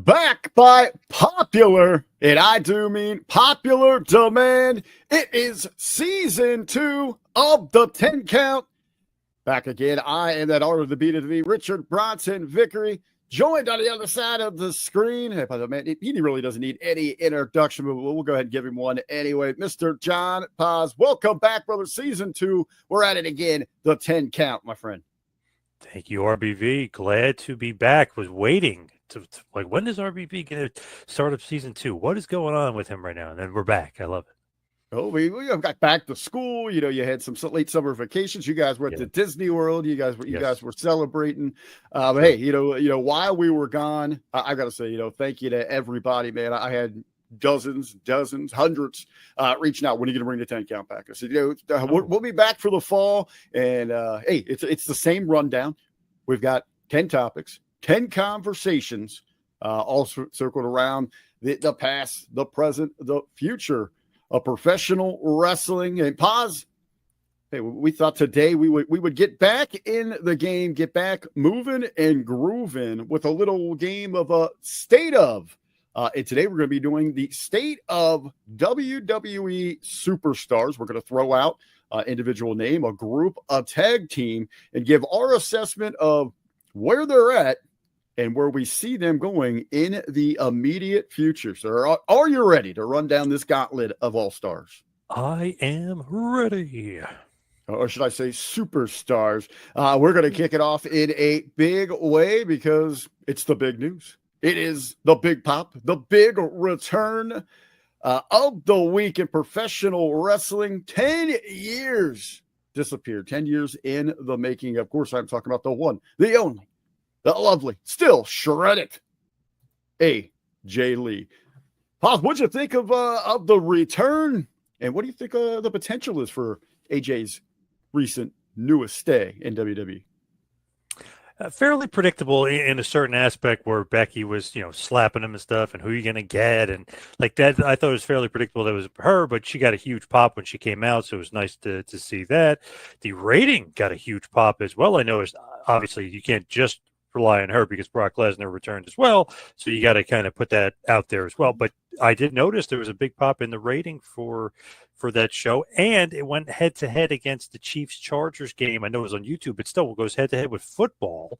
Back by popular, and I do mean popular demand. It is season 2 of the 10 count. Back again, I am that art of the beat of the V, Richard Bronson Vickery, joined on the other side of the screen. Hey, by the way, he really doesn't need any introduction, but we'll go ahead and give him one anyway. Mr. John Poz, welcome back, brother. Season 2, we're at it again, the 10 count, my friend. Thank you, RBV. Glad to be back. Was waiting to like, when is RBV going to start up season 2? What is going on with him right now? And then we're back. I love it. Oh, we got back to school. You know, you had some late summer vacations. You guys were at the Disney World. You guys were celebrating. Sure. Hey, you know, while we were gone, I got to say, thank you to everybody, man. I had dozens, hundreds reaching out. When are you going to bring the 10 count back? I said, we'll be back for the fall. And hey, it's the same rundown. We've got 10 topics, 10 conversations, all circled around the past, the present, the future of professional wrestling. And Poz, hey, we thought today we would get back in the game, get back moving and grooving with a little game of a state of. And today we're going to be doing the state of WWE Superstars. We're going to throw out individual name, a group, a tag team, and give our assessment of where they're at and where we see them going in the immediate future. So are you ready to run down this gauntlet of all-stars? I am ready. Or should I say superstars? We're going to kick it off in a big way because it's the big news. It is the big pop, the big return of the week in professional wrestling. 10 years disappeared, 10 years in the making. Of course, I'm talking about the one, the only, the lovely, still shredded AJ Lee. Poz, what'd you think of the return? And what do you think the potential is for AJ's recent newest stay in WWE? Fairly predictable in a certain aspect where Becky was, slapping him and stuff and who you going to get. And like that, I thought it was fairly predictable that it was her, but she got a huge pop when she came out. So it was nice to see that. The rating got a huge pop as well. I know it's obviously you can't just rely on her because Brock Lesnar returned as well. So you got to kind of put that out there as well. But I did notice there was a big pop in the rating for that show, and it went head to head against the Chiefs Chargers game. I know it was on YouTube, but still goes head to head with football,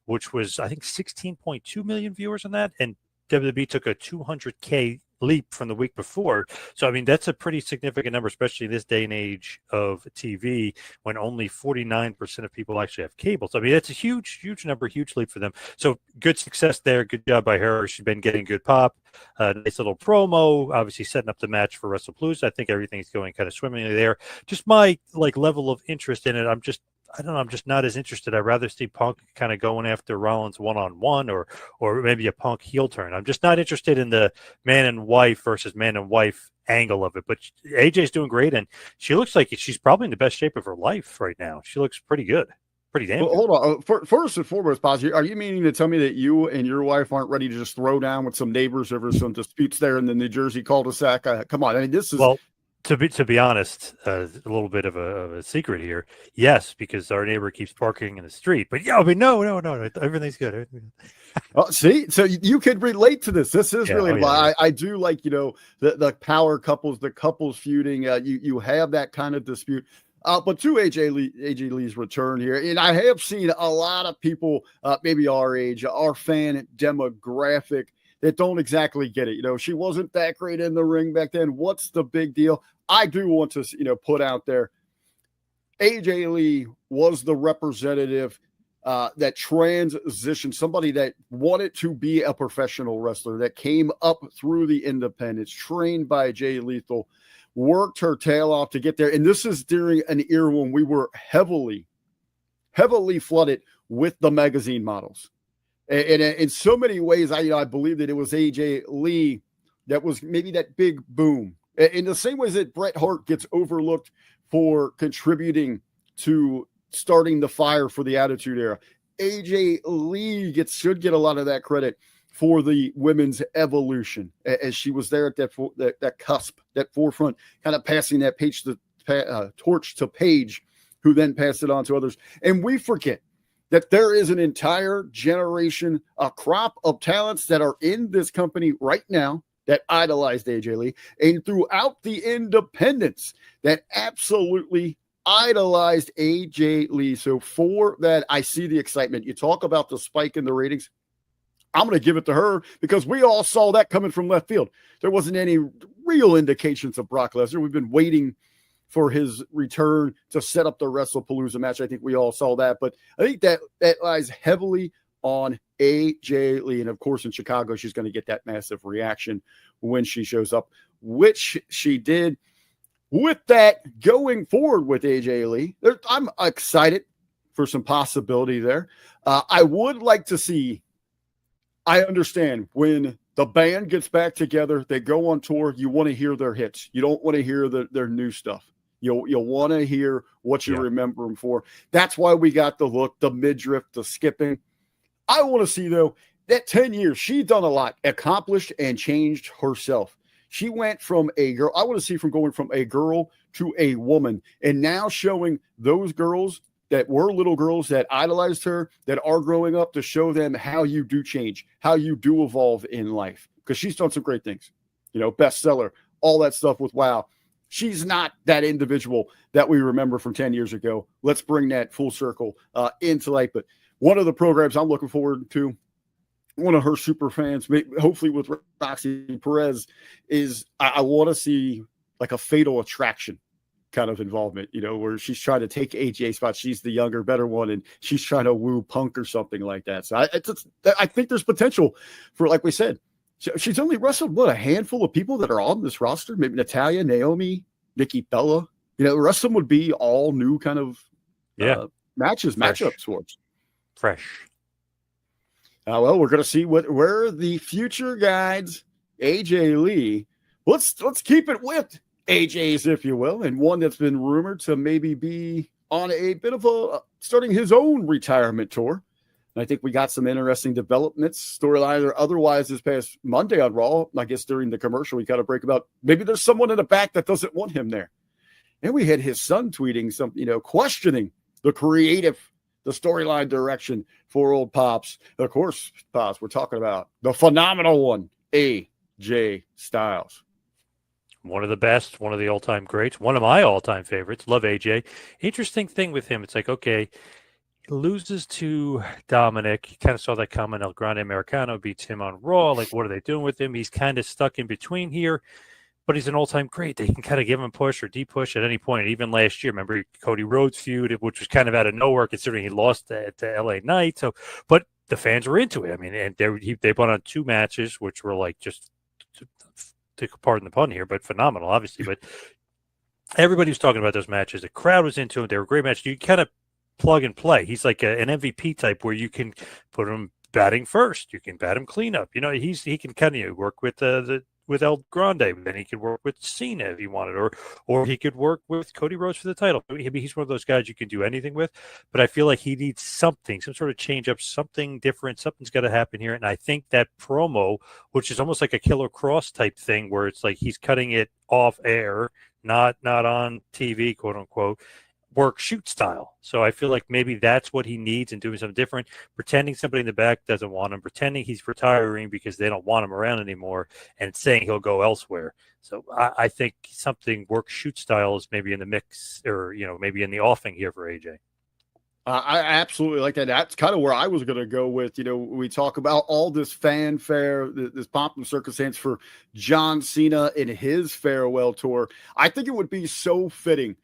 which was I think 16.2 million viewers on that, and WWE took a 200K leap from the week before. So I mean that's a pretty significant number, especially in this day and age of TV when only 49% of people actually have cable. So I mean that's a huge number, huge leap for them. So good success there. Good job by her. She's been getting good pop. Nice little promo, obviously setting up the match for WrestlePalooza. I think everything's going kind of swimmingly there. Just my level of interest in it, I'm just not as interested. I'd rather see Punk kind of going after Rollins one-on-one or maybe a Punk heel turn. I'm just not interested in the man and wife versus man and wife angle of it. But AJ's doing great, and she looks like she's probably in the best shape of her life right now. She looks pretty good. Pretty damn good. Hold on. First and foremost, Poz, are you meaning to tell me that you and your wife aren't ready to just throw down with some neighbors over some disputes there in the New Jersey cul-de-sac? Come on. I mean, this is... Well, to be honest, a little bit of a secret here. Yes, because our neighbor keeps parking in the street. But yeah, I mean, no, everything's good. Oh, see, so you could relate to this. This is really why I do like the power couples, the couples feuding. You have that kind of dispute. But to AJ Lee's return here, and I have seen a lot of people, maybe our age, our fan demographic, that don't exactly get it. She wasn't that great in the ring back then. What's the big deal? I do want to, put out there, AJ Lee was the representative that transitioned, somebody that wanted to be a professional wrestler, that came up through the independents, trained by Jay Lethal, worked her tail off to get there. And this is during an era when we were heavily flooded with the magazine models. And in so many ways, I believe that it was AJ Lee that was maybe that big boom. In the same ways that Bret Hart gets overlooked for contributing to starting the fire for the Attitude Era, AJ Lee should get a lot of that credit for the women's evolution, as she was there at that cusp, that forefront, kind of passing that torch to Paige, who then passed it on to others. And we forget that there is an entire generation, a crop of talents that are in this company right now that idolized AJ Lee, and throughout the independents that absolutely idolized AJ Lee. So for that, I see the excitement. You talk about the spike in the ratings. I'm going to give it to her because we all saw that coming from left field. There wasn't any real indications of Brock Lesnar. We've been waiting for his return to set up the WrestlePalooza match. I think we all saw that, but I think that lies heavily on AJ Lee. And of course, in Chicago, she's going to get that massive reaction when she shows up, which she did. With that, going forward with AJ Lee, I'm excited for some possibility there. I would like to see, I understand when the band gets back together, they go on tour, you want to hear their hits. You don't want to hear their new stuff. You'll want to hear what you remember them for. That's why we got the look, the midriff, the skipping. I want to see, though, that 10 years, she's done a lot, accomplished and changed herself. She went from a girl, I want to see from going from a girl to a woman, and now showing those girls that were little girls that idolized her, that are growing up, to show them how you do change, how you do evolve in life. Because she's done some great things, bestseller, all that stuff with WOW. She's not that individual that we remember from 10 years ago. Let's bring that full circle into light. But one of the programs I'm looking forward to, one of her super fans, hopefully with Roxy Perez, is I want to see like a Fatal Attraction kind of involvement, where she's trying to take AJ's spot. She's the younger, better one, and she's trying to woo Punk or something like that. So I think there's potential for, like we said, she's only wrestled, a handful of people that are on this roster. Maybe Natalya, Naomi, Nikki Bella. The rest of them would be all new kind of matchups for us. Fresh. Well, we're going to see where the future guides AJ Lee. Let's keep it with AJ's, if you will, and one that's been rumored to maybe be on a bit of starting his own retirement tour. And I think we got some interesting developments, storyline or otherwise, this past Monday on Raw. I guess during the commercial, we got a break about maybe there's someone in the back that doesn't want him there. And we had his son tweeting some, questioning the storyline direction for old Pops. Of course, Pops, we're talking about the phenomenal one, AJ Styles. One of the best, one of the all-time greats, one of my all-time favorites. Love AJ. Interesting thing with him, it's like, okay, he loses to Dominic. You kind of saw that coming. El Grande Americano beats him on Raw. Like, what are they doing with him? He's kind of stuck in between here, but he's an all-time great. They can kind of give him push or de-push at any point. Even last year, remember Cody Rhodes feud, which was kind of out of nowhere considering he lost at the LA Knight. So, but the fans were into it. I mean, and they put on 2 matches, which were like just, to pardon the pun here, but phenomenal, obviously. But everybody was talking about those matches. The crowd was into them. They were great matches. You kind of plug and play. He's like an MVP type where you can put him batting first. You can bat him cleanup. He can kind of work with with El Grande. Then he could work with Cena if he wanted, or he could work with Cody Rhodes for the title. He's one of those guys you can do anything with. But I feel like he needs something, some sort of change up, something different. Something's got to happen here. And I think that promo, which is almost like a Killer Cross type thing, where it's like he's cutting it off air, not on TV, quote unquote, work shoot style. So I feel like maybe that's what he needs, and doing something different, pretending somebody in the back doesn't want him, pretending he's retiring because they don't want him around anymore, and saying he'll go elsewhere. So I think something work shoot style is maybe in the mix, or maybe in the offing here for AJ. I absolutely like that. That's kind of where I was going to go with, we talk about all this fanfare, this pomp and circumstance for John Cena in his farewell tour. I think it would be so fitting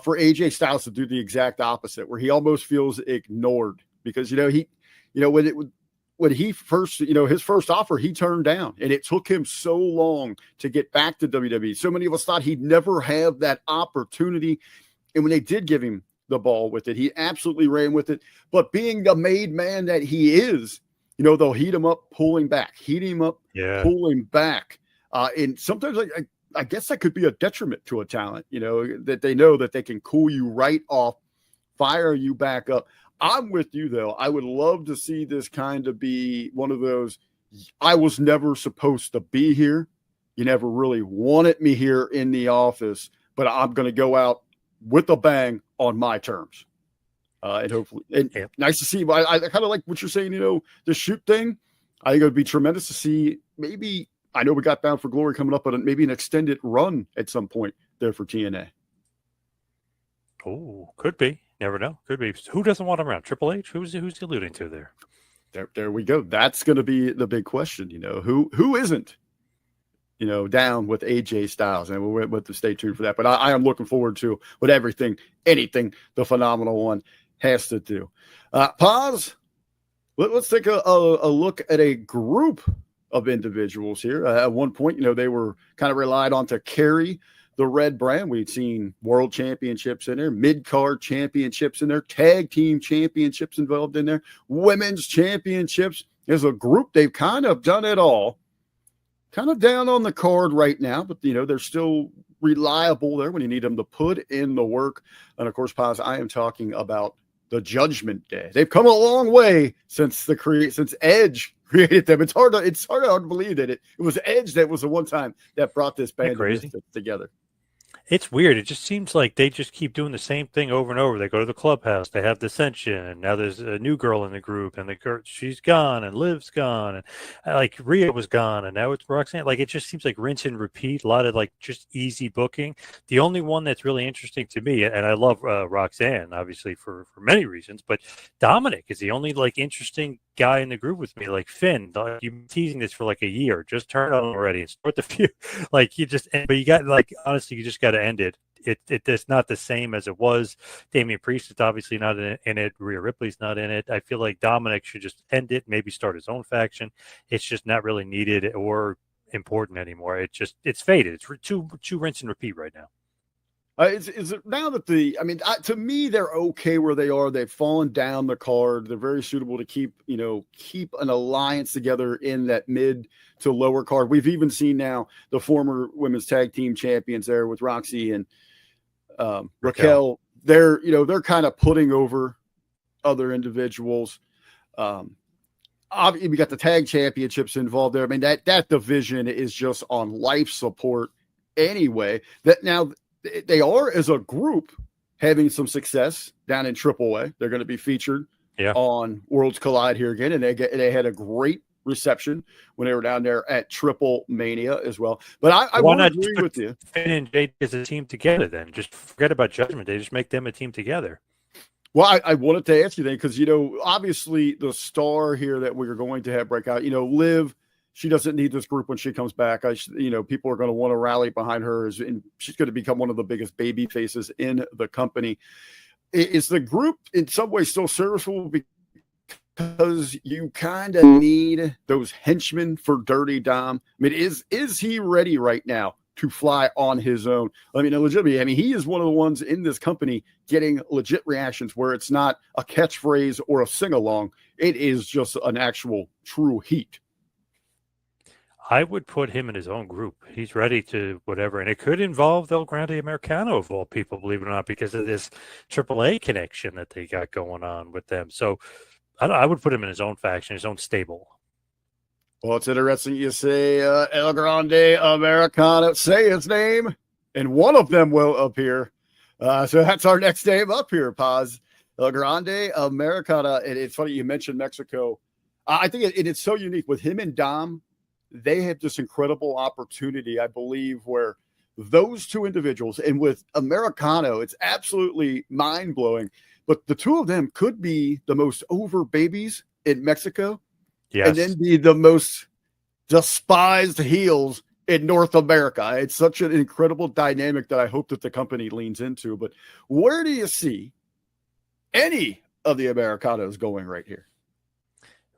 for AJ Styles to do the exact opposite, where he almost feels ignored because, when he first, his first offer, he turned down, and it took him so long to get back to WWE. So many of us thought he'd never have that opportunity. And when they did give him the ball with it, he absolutely ran with it. But being the made man that he is, they'll heat him up, pull him back, pull him back. And sometimes I guess that could be a detriment to a talent, that they know that they can cool you right off, fire you back up. I'm with you, though. I would love to see this kind of be one of those, I was never supposed to be here. You never really wanted me here in the office, but I'm going to go out with a bang on my terms. And hopefully, and Yeah. nice to see. But I kind of like what you're saying. The shoot thing. I think it would be tremendous to see. Maybe I know we got Bound for Glory coming up, but maybe an extended run at some point there for TNA. Oh, could be. Never know. Could be. Who doesn't want him around? Triple H? Who's he alluding to there? There we go. That's going to be the big question. Who isn't, down with AJ Styles, and we'll have to stay tuned for that. But I am looking forward to what anything the Phenomenal One has to do. Pause. Let's take a look at a group of individuals here. At one point, they were kind of relied on to carry the red brand. We'd seen world championships in there, mid-card championships in there, tag team championships involved in there, women's championships. As a group, they've kind of done it all. Kind of down on the card right now, but, they're still reliable there when you need them to put in the work. And, of course, Paz, I am talking about the Judgment Day. They've come a long way since Edge created them. It's hard to believe that it was Edge that was the one time that brought this band together. It's weird. It just seems like they just keep doing the same thing over and over. They go to the clubhouse, they have Dissension, and now there's a new girl in the group, and she's gone, and Liv's gone, and like Rhea was gone, and now it's Roxanne. Like, it just seems like rinse and repeat. A lot of like just easy booking. The only one that's really interesting to me, and I love Roxanne, obviously for many reasons, but Dominic is the only like interesting guy in the group with me. Like, Finn, you've been teasing this for like a year. Just turn it on already and start the feud. Like, but you got, like, honestly, you just got to end it. It's not the same as it was. Damian Priest is obviously not in it. Rhea Ripley's not in it. I feel like Dominic should just end it, maybe start his own faction. It's just not really needed or important anymore. It's faded. It's too rinse and repeat right now. Is it now that to me, they're okay where they are. They've fallen down the card. They're very suitable to keep an alliance together in that mid to lower card. We've even seen now the former women's tag team champions there with Roxy and Raquel. They're kind of putting over other individuals. We got the tag championships involved there. I mean, that division is just on life support anyway. That now they are, as a group, having some success down in AAA. They're going to be featured on Worlds Collide here again, and they had a great reception when they were down there at Triple Mania as well. But I want to agree with you. Finn and Jade as a team together, then just forget about Judgment Day. Just make them a team together. Well, I wanted to ask you then, because obviously the star here that we're going to have break out, Liv. She doesn't need this group when she comes back. People are going to want to rally behind her, and she's going to become one of the biggest baby faces in the company. Is the group in some way still serviceable because you kind of need those henchmen for Dirty Dom? I mean, is he ready right now to fly on his own? I mean, legitimately, he is one of the ones in this company getting legit reactions where it's not a catchphrase or a sing-along. It is just an actual true heat. I would put him in his own group. He's ready to whatever. And it could involve El Grande Americano, of all people, believe it or not, because of this AAA connection that they got going on with them. So I would put him in his own faction, his own stable. Well, it's interesting you say El Grande Americano. Say his name, and one of them will appear. So that's our next name up here, Paz. El Grande Americano. And it's funny you mentioned Mexico. I think it's so unique with him and Dom. They have this incredible opportunity, I believe, where those two individuals, and with Americano, it's absolutely mind-blowing, but the two of them could be the most over babies in Mexico, and then be the most despised heels in North America. It's such an incredible dynamic that I hope that the company leans into. But where do you see any of the Americanos going right here?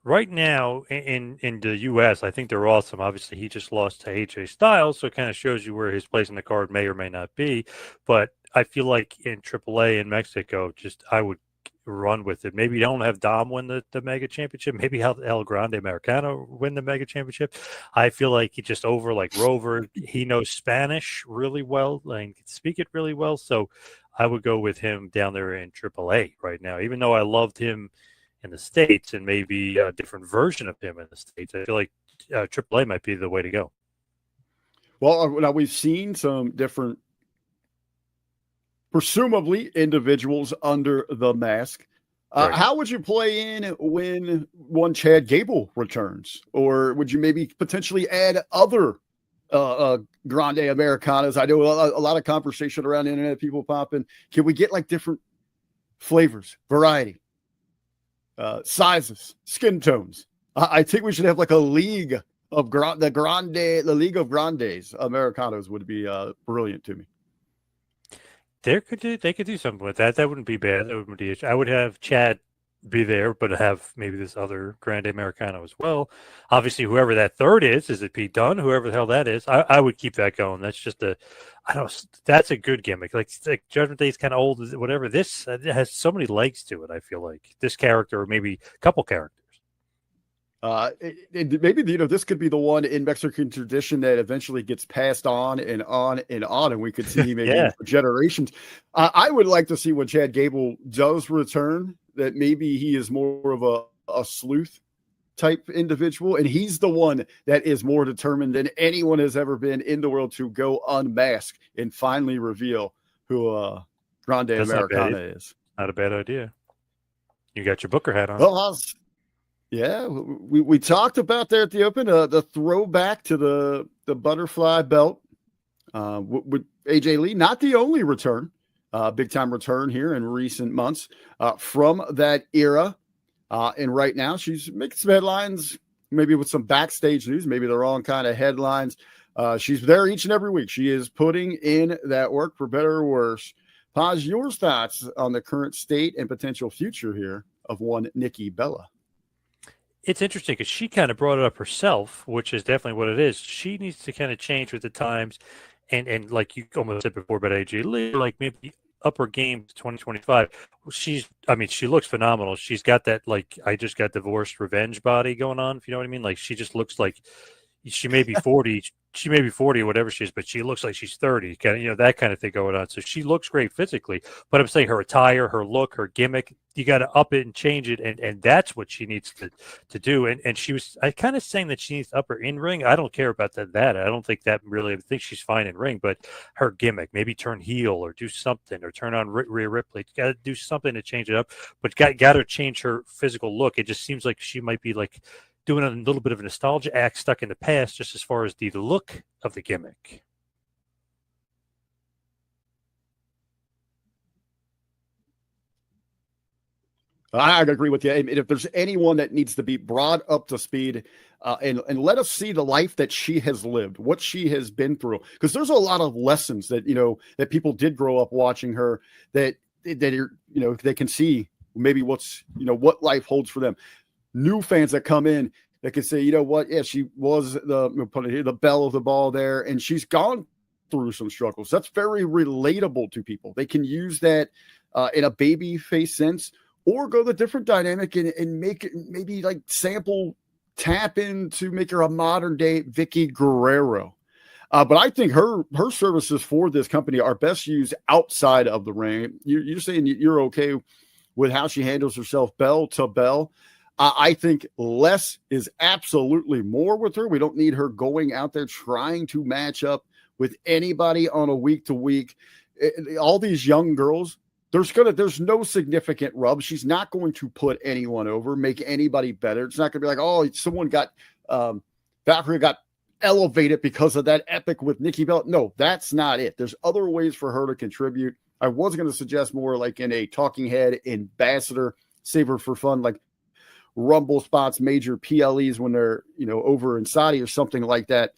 Right now in the U.S., I think they're awesome. Obviously, he just lost to AJ Styles, so it kind of shows you where his place in the card may or may not be. But I feel like in AAA in Mexico, I would run with it. Maybe you don't have Dom win the Mega Championship. Maybe have El Grande Americano win the Mega Championship. I feel like he just over like Rover. He knows Spanish really well and can speak it really well. So I would go with him down there in AAA right now, even though I loved him in the States and maybe a different version of him in the States. I feel like AAA might be the way to go. Well, now we've seen some different, presumably, individuals under the mask. Right. How would you play in when one Chad Gable returns? Or would you maybe potentially add other Grande Americanas? I know a lot of conversation around the internet, people popping. Can we get like different flavors, variety, sizes, skin tones? I think we should have like a league of the League of Grandes Americanos would be brilliant to me. They could do something with that. That wouldn't be bad. That wouldn't be. I would have Chad be there, but have maybe this other Grande Americano as well. Obviously, whoever that third is it Pete Dunne? Whoever the hell that is, I would keep that going. That's just that's a good gimmick. Like Judgment Day is kind of old, whatever. This has so many legs to it. I feel like this character, or maybe a couple characters. Maybe this could be the one in Mexican tradition that eventually gets passed on and on and on, and we could see maybe for generations. I would like to see when Chad Gable does return that maybe he is more of a sleuth type individual, and he's the one that is more determined than anyone has ever been in the world to go unmask and finally reveal who Grande Americana is. Not a bad idea. You got your Booker hat on. Well, yeah, we talked about there at the Open, the throwback to the butterfly belt with AJ Lee, not the only return, big time return here in recent months from that era. And right now she's making some headlines, maybe with some backstage news, maybe the wrong kind of headlines. She's there each and every week. She is putting in that work, for better or worse. Poz, your thoughts on the current state and potential future here of one Nikki Bella? It's interesting because she kind of brought it up herself, which is definitely what it is. She needs to kind of change with the times, and like you almost said before about AJ Lee, like maybe up her game to 2025. She looks phenomenal. She's got that, like, I just got divorced revenge body going on, if you know what I mean. Like, she just looks like she may be 40. She may be 40 or whatever she is, but she looks like she's 30. Kind of, that kind of thing going on. So she looks great physically. But I'm saying her attire, her look, her gimmick, you got to up it and change it, and that's what she needs to do. And she was, I kind of saying that she needs to up her in ring. I don't care about that. I don't think that really. I think she's fine in ring, but her gimmick, maybe turn heel or do something, or turn on Rhea Ripley. Got to do something to change it up. But got to change her physical look. It just seems like she might be like doing a little bit of a nostalgia act stuck in the past, just as far as the look of the gimmick. I agree with you. I mean, if there's anyone that needs to be brought up to speed and let us see the life that she has lived, what she has been through, because there's a lot of lessons that, that people did grow up watching her that they can see maybe what life holds for them. New fans that come in that can say, she was the belle of the ball there, and she's gone through some struggles. That's very relatable to people. They can use that in a baby face sense, or go the different dynamic and make it maybe like tap in to make her a modern day Vicky Guerrero. But I think her services for this company are best used outside of the ring. You're saying you're okay with how she handles herself bell to bell. I think less is absolutely more with her. We don't need her going out there trying to match up with anybody on a week to week. All these young girls, there's no significant rub. She's not going to put anyone over, make anybody better. It's not going to be like, oh, someone got Valkyrie got elevated because of that epic with Nikki Bella. No, that's not it. There's other ways for her to contribute. I was going to suggest more like in a talking head ambassador, save her for fun, like Rumble spots, major PLEs when they're, over in Saudi or something like that.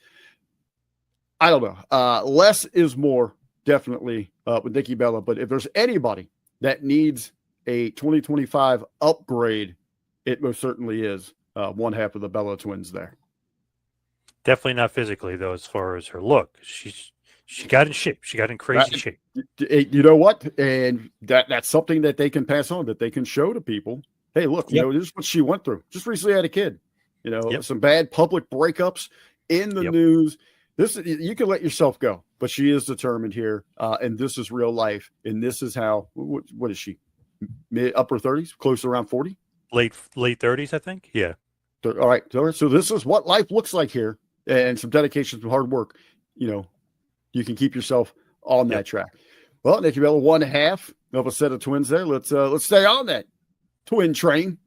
I don't know. Less is more, definitely, with Nikki Bella. But if there's anybody that needs a 2025 upgrade, it most certainly is one half of the Bella twins there. Definitely not physically, though, as far as her look. She got in shape. She got in crazy shape. You know what? And that's something that they can pass on, that they can show to people. Hey, look, this is what she went through. Just recently had a kid, some bad public breakups in the news. You can let yourself go, but she is determined here. And this is real life. And this is how, what is she? Upper 30s, close to around 40? Late 30s, I think. Yeah. All right. So this is what life looks like here, and some dedication, some hard work. You can keep yourself on that track. Well, Nikki Bella, one half of a set of twins there. Let's stay on that Twin Train.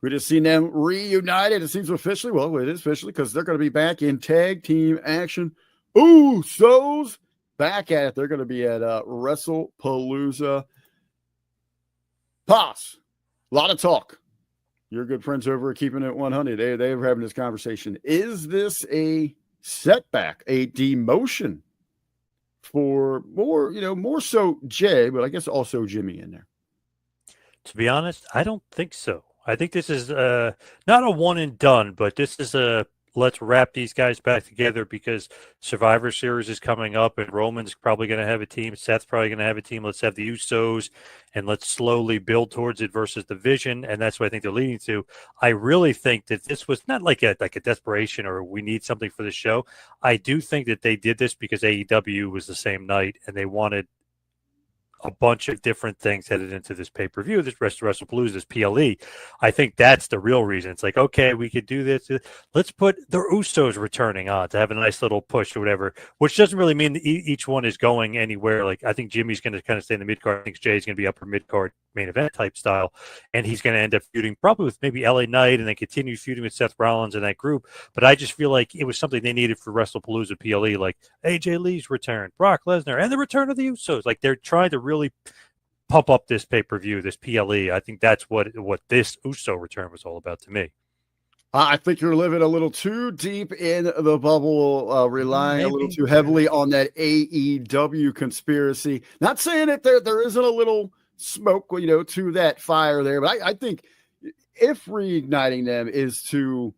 We just seen them reunited. It seems officially. Well, it is officially because they're going to be back in tag team action. Usos back at it. They're going to be at WrestlePalooza. Poz, a lot of talk. Your good friends over at Keeping It 100. They were having this conversation. Is this a setback, a demotion for more so Jay, but I guess also Jimmy in there? To be honest, I don't think so. I think this is not a one and done, but this is a let's wrap these guys back together because Survivor Series is coming up and Roman's probably going to have a team. Seth's probably going to have a team. Let's have the Usos and let's slowly build towards it versus the Vision. And that's what I think they're leading to. I really think that this was not like a desperation or we need something for the show. I do think that they did this because AEW was the same night and they wanted a bunch of different things headed into this pay-per-view, this WrestlePalooza, this PLE. I think that's the real reason. It's like, okay, we could do this. Let's put the Usos returning on to have a nice little push or whatever, which doesn't really mean that each one is going anywhere. Like, I think Jimmy's going to kind of stay in the mid-card. I think Jay's going to be upper mid-card main event type style, and he's going to end up feuding probably with maybe LA Knight and then continue feuding with Seth Rollins in that group. But I just feel like it was something they needed for WrestlePalooza PLE, like AJ Lee's return, Brock Lesnar, and the return of the Usos. Like, they're trying to really pump up this pay-per-view, this PLE. I think that's what this Uso return was all about to me. I think you're living a little too deep in the bubble, relying a little too heavily on that AEW conspiracy. Not saying that there isn't a little smoke, to that fire there, but I think if reigniting them is to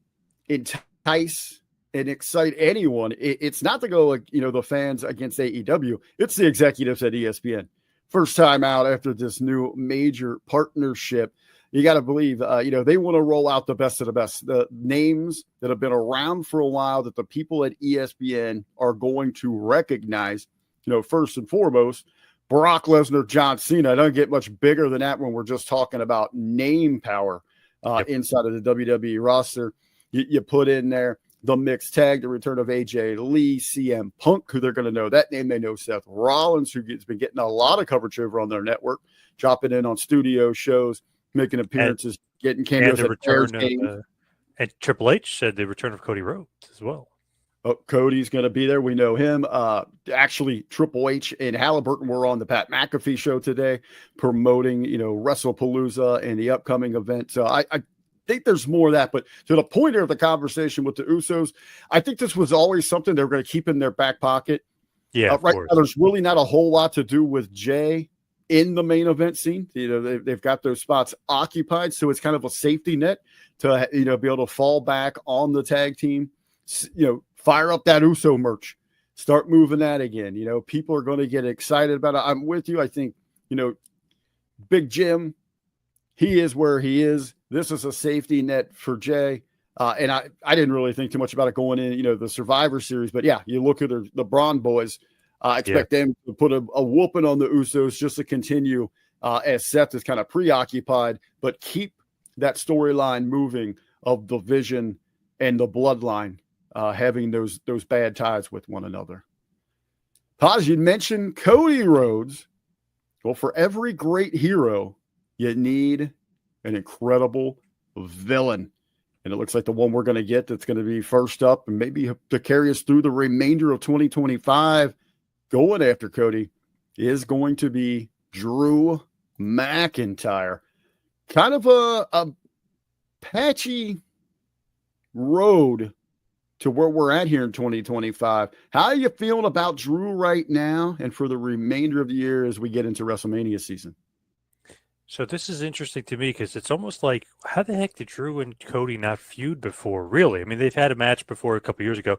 entice and excite anyone, it's not to go the fans against AEW. It's the executives at ESPN. First time out after this new major partnership. You got to believe, they want to roll out the best of the best, the names that have been around for a while that the people at ESPN are going to recognize, first and foremost. Brock Lesnar, John Cena. I don't get much bigger than that when we're just talking about name power inside of the WWE roster. You put in there the mixed tag, the return of AJ Lee, CM Punk, who they're going to know that name. They know Seth Rollins, who has been getting a lot of coverage over on their network, dropping in on studio shows, making appearances, getting cameos. And the return of, and Triple H said the return of Cody Rhodes as well. Oh, Cody's going to be there. We know him. Actually, Triple H and Halliburton were on the Pat McAfee show today promoting, WrestlePalooza and the upcoming event. So I think there's more of that. But to the point of the conversation with the Usos, I think this was always something they were going to keep in their back pocket. Yeah, right now, there's really not a whole lot to do with Jay in the main event scene. They've got those spots occupied. So it's kind of a safety net to, be able to fall back on the tag team, fire up that Uso merch, start moving that again. People are going to get excited about it. I'm with you. I think, Big Jim, he is where he is. This is a safety net for Jay. And I didn't really think too much about it going in, the Survivor Series. But, yeah, you look at the Braun boys. I expect them to put a whooping on the Usos just to continue as Seth is kind of preoccupied, but keep that storyline moving of the Vision and the Bloodline having those bad ties with one another. Poz, you mentioned Cody Rhodes. Well, for every great hero, you need an incredible villain. And it looks like the one we're going to get that's going to be first up and maybe to carry us through the remainder of 2025 going after Cody is going to be Drew McIntyre. Kind of a patchy road to where we're at here in 2025. How are you feeling about Drew right now and for the remainder of the year as we get into WrestleMania season? So this is interesting to me because it's almost like, how the heck did Drew and Cody not feud before? Really? I mean, they've had a match before a couple years ago.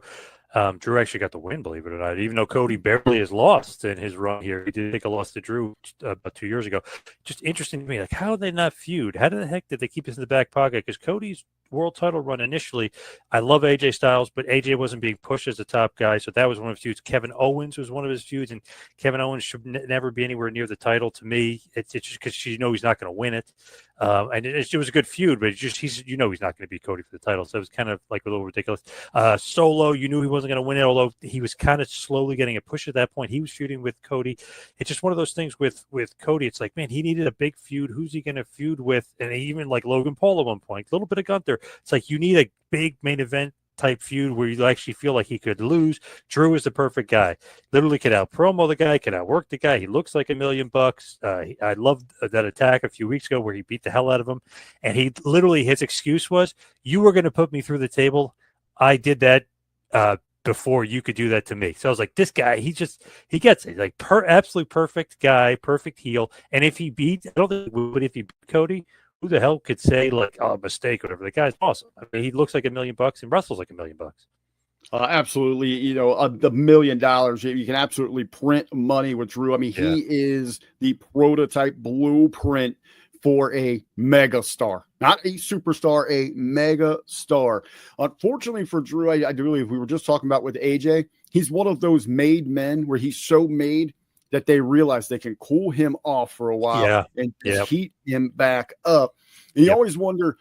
Drew actually got the win, believe it or not, even though Cody barely has lost in his run here. He did take a loss to Drew about 2 years ago. Just interesting to me, like, how did they not feud? How the heck did they keep this in the back pocket? Because Cody's world title run initially, I love AJ Styles, but AJ wasn't being pushed as the top guy, so that was one of his feuds. Kevin Owens was one of his feuds, and Kevin Owens should never be anywhere near the title to me. It's just because he's not going to win it. And it was a good feud, but he's not going to beat Cody for the title. So it was kind of like a little ridiculous. Solo, you knew he wasn't going to win it, although he was kind of slowly getting a push at that point. He was feuding with Cody. It's just one of those things with Cody. It's like, man, he needed a big feud. Who's he going to feud with? And even like Logan Paul at one point, a little bit of Gunther. It's like you need a big main event type feud where you actually feel like he could lose. Drew is the perfect guy. Literally could out promo the guy, could outwork the guy. He looks like $1 million. I loved that attack a few weeks ago where he beat the hell out of him. And his excuse was, you were going to put me through the table. I did that before you could do that to me. So I was like, this guy, he gets it. Like absolute perfect guy, perfect heel. And if he beat Cody, who the hell could say like, oh, mistake, whatever? The guy's awesome. I mean, he looks like $1 million and wrestles like $1 million. Absolutely. The $1 million, you can absolutely print money with Drew. I mean, he is the prototype blueprint for a mega star, not a superstar, a mega star. Unfortunately for Drew, I do believe we were just talking about with AJ, he's one of those made men where he's so made that they realize they can cool him off for a while and heat him back up. And you always wonder,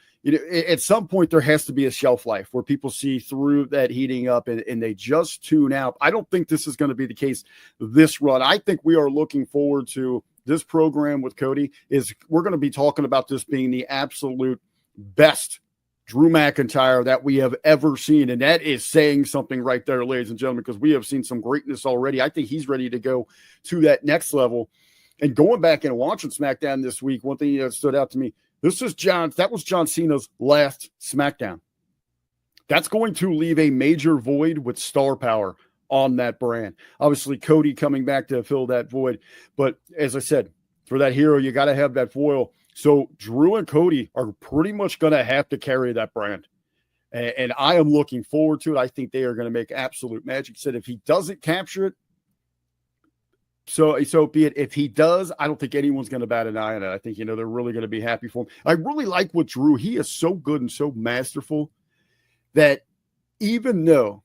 at some point there has to be a shelf life where people see through that heating up and they just tune out. I don't think this is going to be the case this run. I think we are looking forward to this program with Cody. We're going to be talking about this being the absolute best Drew McIntyre that we have ever seen. And that is saying something right there, ladies and gentlemen, because we have seen some greatness already. I think he's ready to go to that next level. And going back and watching SmackDown this week, one thing that stood out to me, that was John Cena's last SmackDown. That's going to leave a major void with star power on that brand. Obviously, Cody coming back to fill that void. But as I said, for that hero, you got to have that foil. So Drew and Cody are pretty much going to have to carry that brand. And I am looking forward to it. I think they are going to make absolute magic. Said if he doesn't capture it, so be it. If he does, I don't think anyone's going to bat an eye on it. I think, they're really going to be happy for him. I really like what Drew, he is so good and so masterful that even though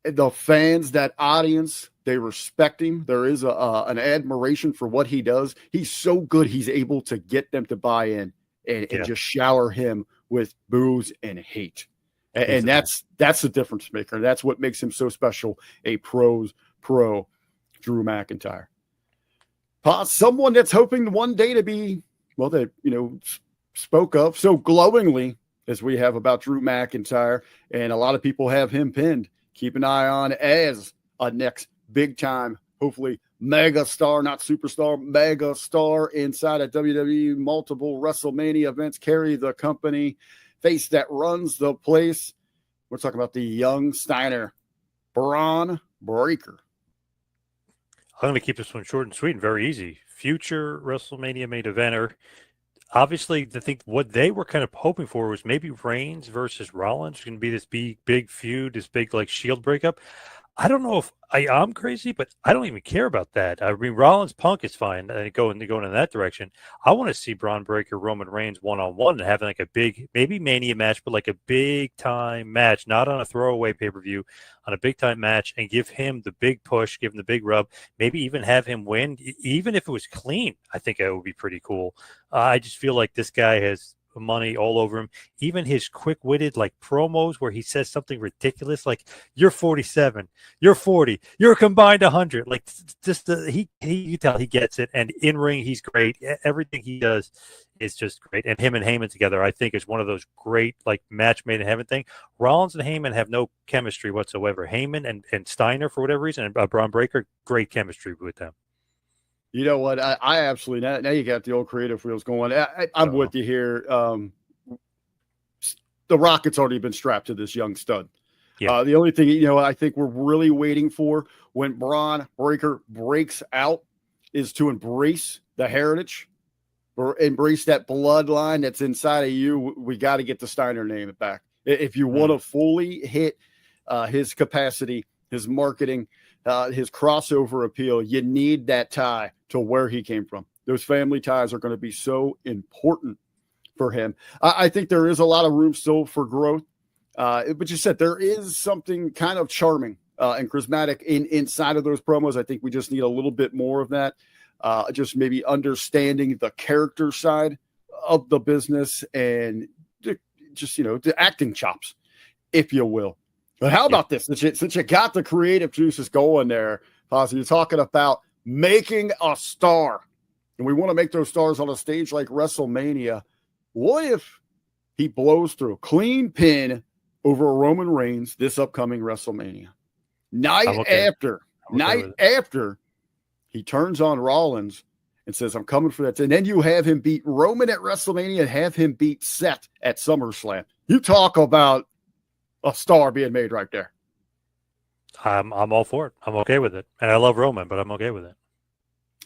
the fans, that audience, they respect him. There is an admiration for what he does. He's so good. He's able to get them to buy in and just shower him with boos and hate. And that's the difference maker. That's what makes him so special. A pro Drew McIntyre. Someone that's hoping one day to be, spoke of so glowingly as we have about Drew McIntyre. And a lot of people have him pinned. Keep an eye on as a next big time, hopefully mega star, not superstar, mega star inside of WWE, multiple WrestleMania events, carry the company, face that runs the place. We're talking about the young Steiner, Braun Breaker. I'm going to keep this one short and sweet and very easy. Future WrestleMania main eventer. Obviously, I think what they were kind of hoping for was maybe Reigns versus Rollins going to be this big feud, this big like Shield breakup. I don't know if I'm crazy, but I don't even care about that. I mean, Rollins Punk is fine going in that direction. I want to see Braun Breaker, Roman Reigns one-on-one and having like a big, maybe Mania match, but like a big time match, not on a throwaway pay-per-view, on a big time match, and give him the big push, give him the big rub, maybe even have him win. Even if it was clean, I think it would be pretty cool. I just feel like this guy has money all over him. Even his quick-witted like promos where he says something ridiculous like you're 47, you're 40, you're combined 100. Like just you tell he gets it. And in ring he's great. Everything he does is just great. And him and Hamin together I think is one of those great like match made in heaven thing. Rollins and Hamin have no chemistry whatsoever. Hamin and Steiner for whatever reason and Braun Breaker, great chemistry with them. You know what? I absolutely now you got the old creative wheels going. I'm with you here. The rocket's already been strapped to this young stud. Yeah. The only thing I think we're really waiting for when Braun Breaker breaks out is to embrace the heritage or embrace that bloodline that's inside of you. We got to get the Steiner name back if you want to fully hit his capacity, his marketing. His crossover appeal, you need that tie to where he came from. Those family ties are going to be so important for him. I think there is a lot of room still for growth. But you said there is something kind of charming and charismatic inside of those promos. I think we just need a little bit more of that. Just maybe understanding the character side of the business and just, the acting chops, if you will. But how about this? Since you got the creative juices going there, Poz, you're talking about making a star, and we want to make those stars on a stage like WrestleMania. What if he blows through clean pin over Roman Reigns this upcoming WrestleMania? Night after he turns on Rollins and says, I'm coming for that. And then you have him beat Roman at WrestleMania and have him beat Seth at SummerSlam. You talk about a star being made right there. I'm all for it. I'm okay with it. And I love Roman, but I'm okay with it.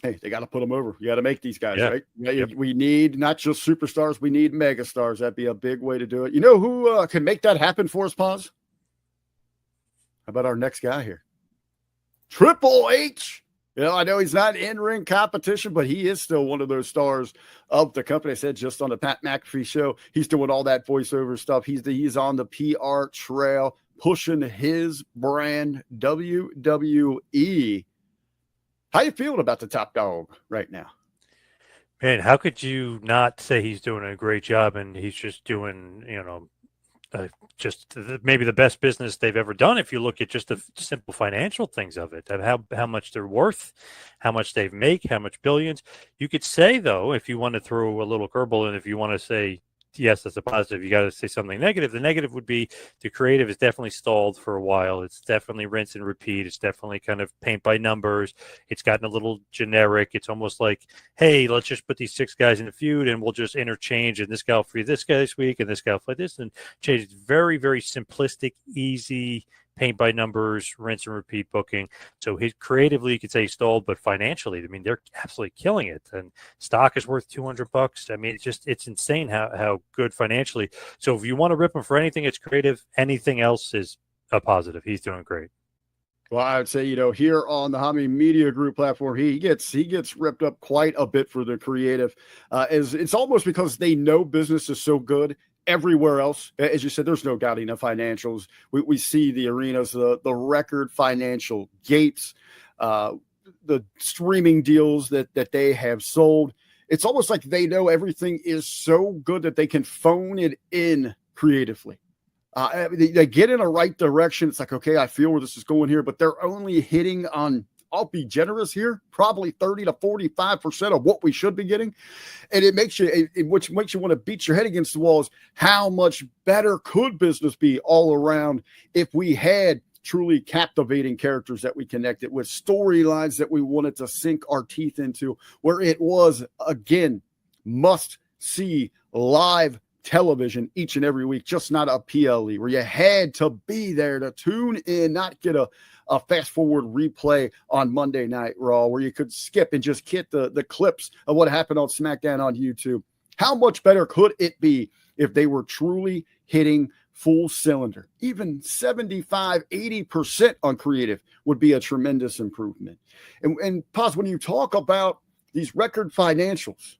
Hey, they got to put them over. You got to make these guys, right? Yep. We need not just superstars, we need mega stars. That'd be a big way to do it. You know who can make that happen for us, Poz? How about our next guy here? Triple H. I know he's not in-ring competition, but he is still one of those stars of the company. I said just on the Pat McAfee show, he's doing all that voiceover stuff. He's on the PR trail, pushing his brand, WWE. How you feeling about the top dog right now? Man, how could you not say he's doing a great job and he's just doing, maybe the best business they've ever done if you look at just the simple financial things of it, of how much they're worth, how much they make, how much billions. You could say, though, if you want to throw a little curveball in, if you want to say, yes, that's a positive, you got to say something negative. The negative would be the creative is definitely stalled for a while. It's definitely rinse and repeat. It's definitely kind of paint by numbers. It's gotten a little generic. It's almost like, hey, let's just put these 6 guys in a feud and we'll just interchange, and this guy will free this guy this week and this guy will play this, and change. It's very, very simplistic, easy, paint by numbers, rinse and repeat booking. So creatively, you could say stalled, but financially, I mean, they're absolutely killing it. And stock is worth $200. I mean, it's insane how good financially. So if you want to rip him for anything, it's creative. Anything else is a positive. He's doing great. Well, I would say, here on the Hamin Media Group platform, he gets ripped up quite a bit for the creative. It's almost because they know business is so good. Everywhere else, as you said, there's no doubting the financials. We see the arenas, the record financial gates, the streaming deals that they have sold. It's almost like they know everything is so good that they can phone it in creatively. They get in a right direction. It's like, okay, I feel where this is going here, but they're only hitting on, I'll be generous here, probably 30 to 45% of what we should be getting. And it makes you, which makes you want to beat your head against the walls. How much better could business be all around if we had truly captivating characters that we connected with, storylines that we wanted to sink our teeth into, where it was, again, must see live television each and every week, just not a PLE, where you had to be there to tune in, not get a fast forward replay on Monday Night Raw, where you could skip and just get the clips of what happened on SmackDown on YouTube. How much better could it be if they were truly hitting full cylinder? Even 75, 80% on creative would be a tremendous improvement. And Poz, when you talk about these record financials,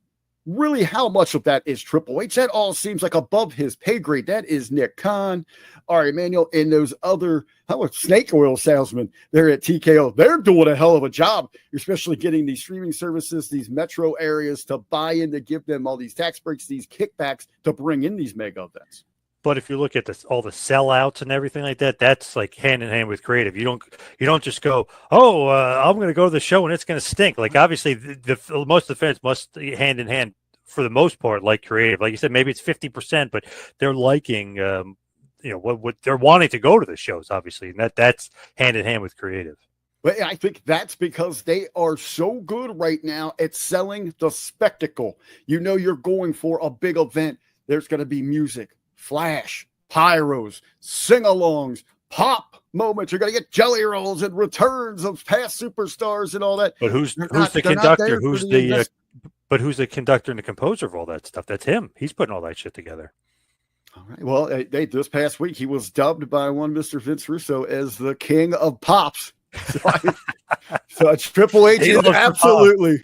really, how much of that is Triple H? That all seems like above his pay grade. That is Nick Khan, Ari Emanuel, and those other snake oil salesmen there at TKO. They're doing a hell of a job, especially getting these streaming services, these metro areas to buy in, to give them all these tax breaks, these kickbacks to bring in these mega events. But if you look at all the sellouts and everything like that, that's like hand in hand with creative. You don't just go, I'm going to go to the show and it's going to stink. Like, obviously, the most of the fans must hand in hand for the most part, like creative. Like you said, maybe it's 50%, but they're liking, what they're wanting to go to the shows, obviously, and that's hand in hand with creative. But I think that's because they are so good right now at selling the spectacle. You're going for a big event. There's going to be music, flash, pyros, sing-alongs, pop moments. You're going to get jelly rolls and returns of past superstars and all that. But who's the conductor? But who's the conductor and the composer of all that stuff? That's him. He's putting all that shit together. All right. Well, this past week, he was dubbed by one Mr. Vince Russo as the king of pops. So Triple H is absolutely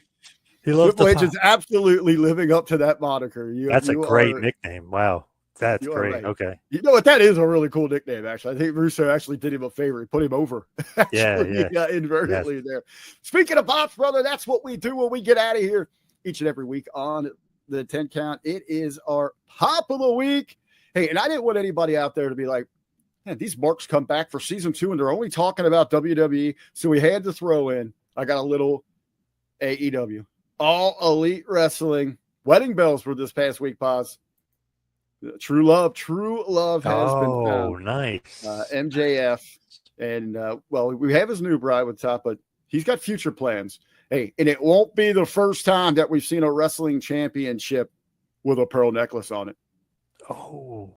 living up to that moniker. That's a great nickname. Wow. That's great. Right. Okay. You know what? That is a really cool nickname, actually. I think Russo actually did him a favor. He put him over. Inadvertently there. Speaking of pops, brother, that's what we do when we get out of here each and every week on the 10 count. It is our pop of the week. Hey, and I didn't want anybody out there to be like, man, these marks come back for season 2 and they're only talking about WWE. So we had to throw in, I got a little AEW. All Elite Wrestling. Wedding bells were this past week, Poz. True love has been found. Oh, nice. MJF. And, well, we have his new bride with top, but he's got future plans. Hey, and it won't be the first time that we've seen a wrestling championship with a pearl necklace on it. Oh.